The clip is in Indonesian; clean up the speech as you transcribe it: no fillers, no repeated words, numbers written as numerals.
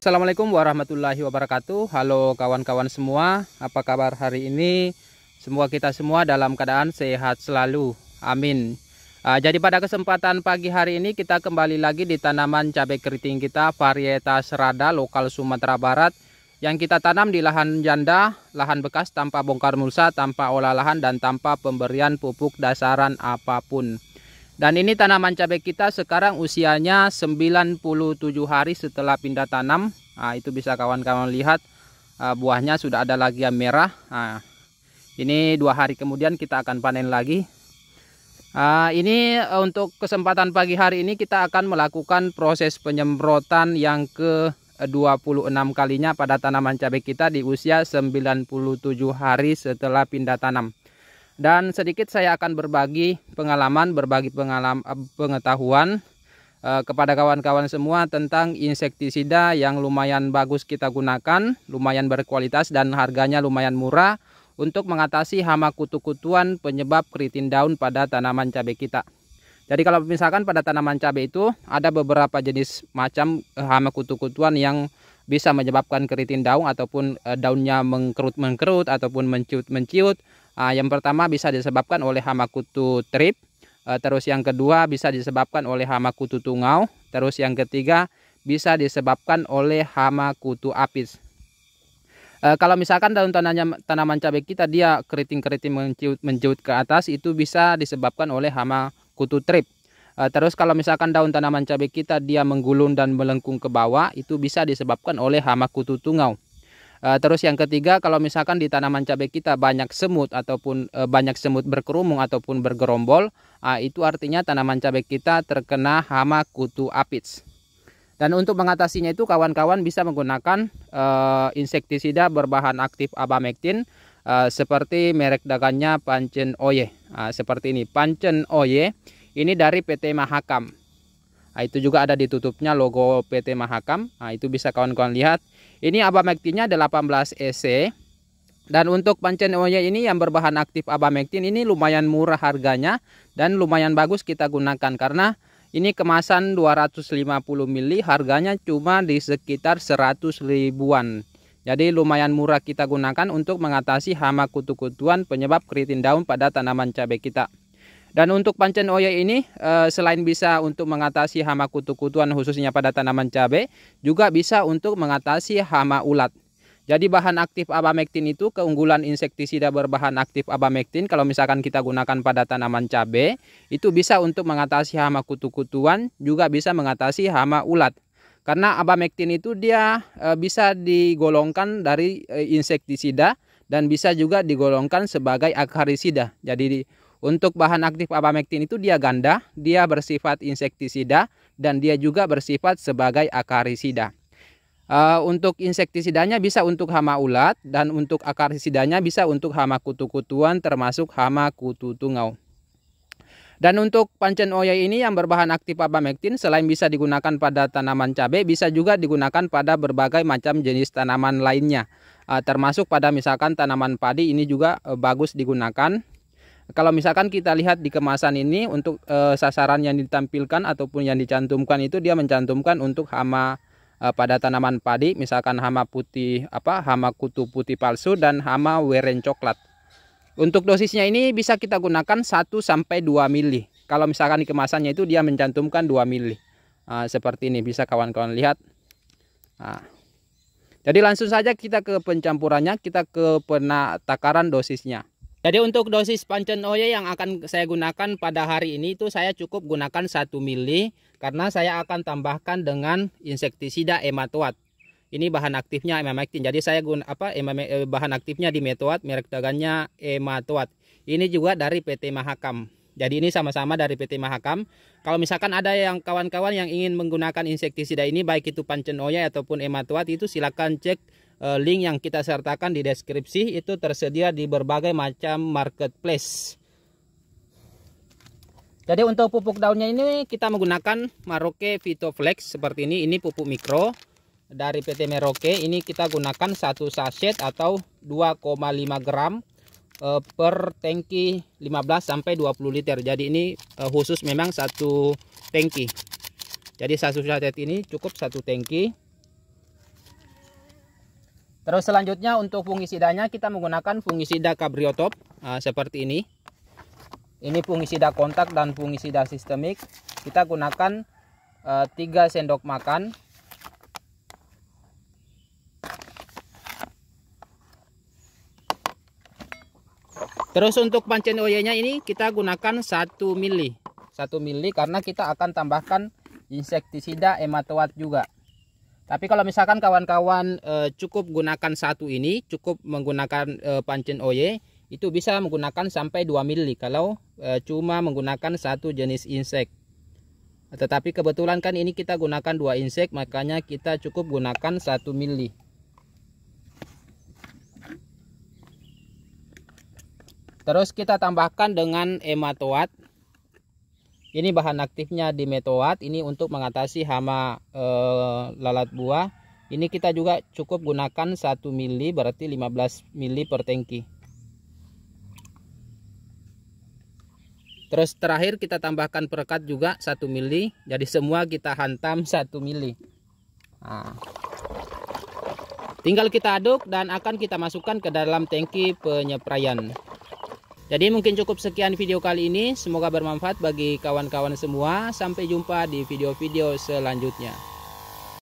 Assalamualaikum warahmatullahi wabarakatuh. Halo kawan-kawan semua, apa kabar hari ini? Semoga kita semua dalam keadaan sehat selalu, amin. Jadi pada kesempatan pagi hari ini kita kembali lagi di tanaman cabai keriting kita varietas Rada lokal Sumatera Barat yang kita tanam di lahan janda, lahan bekas tanpa bongkar mulsa, tanpa olah lahan dan tanpa pemberian pupuk dasaran apapun. Dan ini tanaman cabai kita sekarang usianya 97 hari setelah pindah tanam. Itu bisa kawan-kawan lihat, buahnya sudah ada lagi yang merah. Ini 2 hari kemudian kita akan panen lagi. Ini untuk kesempatan pagi hari ini kita akan melakukan proses penyemprotan yang ke-26 kalinya pada tanaman cabai kita di usia 97 hari setelah pindah tanam. Dan sedikit saya akan berbagi pengalaman, pengetahuan kepada kawan-kawan semua tentang insektisida yang lumayan bagus kita gunakan, lumayan berkualitas dan harganya lumayan murah untuk mengatasi hama kutu-kutuan penyebab keriting daun pada tanaman cabai kita. Jadi kalau misalkan pada tanaman cabai itu ada beberapa jenis macam hama kutu-kutuan yang bisa menyebabkan keriting daun ataupun daunnya mengkerut-mengkerut ataupun menciut-menciut. Yang pertama bisa disebabkan oleh hama kutu trip, terus yang kedua bisa disebabkan oleh hama kutu tungau, terus yang ketiga bisa disebabkan oleh hama kutu apis. Kalau misalkan daun tanaman cabai kita dia keriting-keriting menciut ke atas, itu bisa disebabkan oleh hama kutu trip. Terus kalau misalkan daun tanaman cabai kita dia menggulung dan melengkung ke bawah, itu bisa disebabkan oleh hama kutu tungau. Terus yang ketiga, kalau misalkan di tanaman cabai kita banyak semut ataupun banyak semut berkerumung ataupun bergerombol, itu artinya tanaman cabai kita terkena hama kutu apis. Dan untuk mengatasinya itu kawan-kawan bisa menggunakan insektisida berbahan aktif abamectin seperti merek dagangnya Pancen Oye. Seperti ini, Pancen Oye ini dari PT Mahakam. Itu juga ada di tutupnya logo PT Mahakam. Itu bisa kawan-kawan lihat. Ini abamectinnya 18 EC. Dan untuk Pancen Oye ini yang berbahan aktif abamectin ini lumayan murah harganya dan lumayan bagus kita gunakan karena ini kemasan 250 ml harganya cuma di sekitar 100 ribuan. Jadi lumayan murah kita gunakan untuk mengatasi hama kutu-kutuan penyebab keriting daun pada tanaman cabai kita. Dan untuk Pancen Oye ini selain bisa untuk mengatasi hama kutu-kutuan khususnya pada tanaman cabai, juga bisa untuk mengatasi hama ulat. Jadi bahan aktif abamectin itu keunggulan insektisida berbahan aktif abamectin kalau misalkan kita gunakan pada tanaman cabai, itu bisa untuk mengatasi hama kutu-kutuan, juga bisa mengatasi hama ulat. Karena abamectin itu dia bisa digolongkan dari insektisida dan bisa juga digolongkan sebagai akarisida. Jadi untuk bahan aktif abamectin itu dia ganda, dia bersifat insektisida dan dia juga bersifat sebagai akarisida. Untuk insektisidanya bisa untuk hama ulat dan untuk akarisidanya bisa untuk hama kutu-kutuan termasuk hama kutu tungau. Dan untuk Pancen Oye ini yang berbahan aktif abamectin selain bisa digunakan pada tanaman cabai, bisa juga digunakan pada berbagai macam jenis tanaman lainnya. Termasuk pada misalkan tanaman padi ini juga bagus digunakan. Kalau misalkan kita lihat di kemasan ini untuk sasaran yang ditampilkan ataupun yang dicantumkan itu dia mencantumkan untuk hama pada tanaman padi, misalkan hama putih hama kutu putih palsu dan hama weren coklat. Untuk dosisnya ini bisa kita gunakan 1 sampai 2 ml. Kalau misalkan di kemasannya itu dia mencantumkan 2 ml. Seperti ini bisa kawan-kawan lihat. Jadi langsung saja kita ke pencampurannya, kita ke penatakaran dosisnya. Jadi untuk dosis Pancen Oye yang akan saya gunakan pada hari ini itu saya cukup gunakan 1 ml karena saya akan tambahkan dengan insektisida ematoat. Ini bahan aktifnya abamectin. Jadi saya bahan aktifnya di Ematoat, merek dagangnya Ematoat. Ini juga dari PT Mahakam. Jadi ini sama-sama dari PT Mahakam. Kalau misalkan ada yang kawan-kawan yang ingin menggunakan insektisida ini baik itu Pancen Oye ataupun Ematoat, itu silakan cek link yang kita sertakan di deskripsi, itu tersedia di berbagai macam marketplace. Jadi untuk pupuk daunnya ini kita menggunakan Maroke Vitoflex seperti ini. Ini pupuk mikro dari PT Maroke. Ini kita gunakan 1 sachet atau 2,5 gram per tangki 15 sampai 20 liter. Jadi ini khusus memang 1 tangki. Jadi 1 sachet ini cukup 1 tangki. Terus selanjutnya untuk fungisidanya kita menggunakan fungisida Cabriotop seperti ini. Ini fungisida kontak dan fungisida sistemik. Kita gunakan 3 sendok makan. Terus untuk pancen OY-nya ini kita gunakan 1 mili. 1 mili karena kita akan tambahkan insektisida ematoat juga. Tapi kalau misalkan kawan-kawan cukup gunakan satu ini, cukup menggunakan pancen OY, itu bisa menggunakan sampai 2 mili kalau cuma menggunakan satu jenis insek. Tetapi kebetulan kan ini kita gunakan 2 insek, makanya kita cukup gunakan 1 mili. Terus kita tambahkan dengan ematoat. Ini bahan aktifnya dimetoat, ini untuk mengatasi hama lalat buah. Ini kita juga cukup gunakan 1 mili, berarti 15 mili per tangki. Terus terakhir kita tambahkan perekat juga 1 mili, jadi semua kita hantam 1 mili. Nah, tinggal kita aduk dan akan kita masukkan ke dalam tangki penyepraian. Jadi mungkin cukup sekian video kali ini. Semoga bermanfaat bagi kawan-kawan semua. Sampai jumpa di video-video selanjutnya.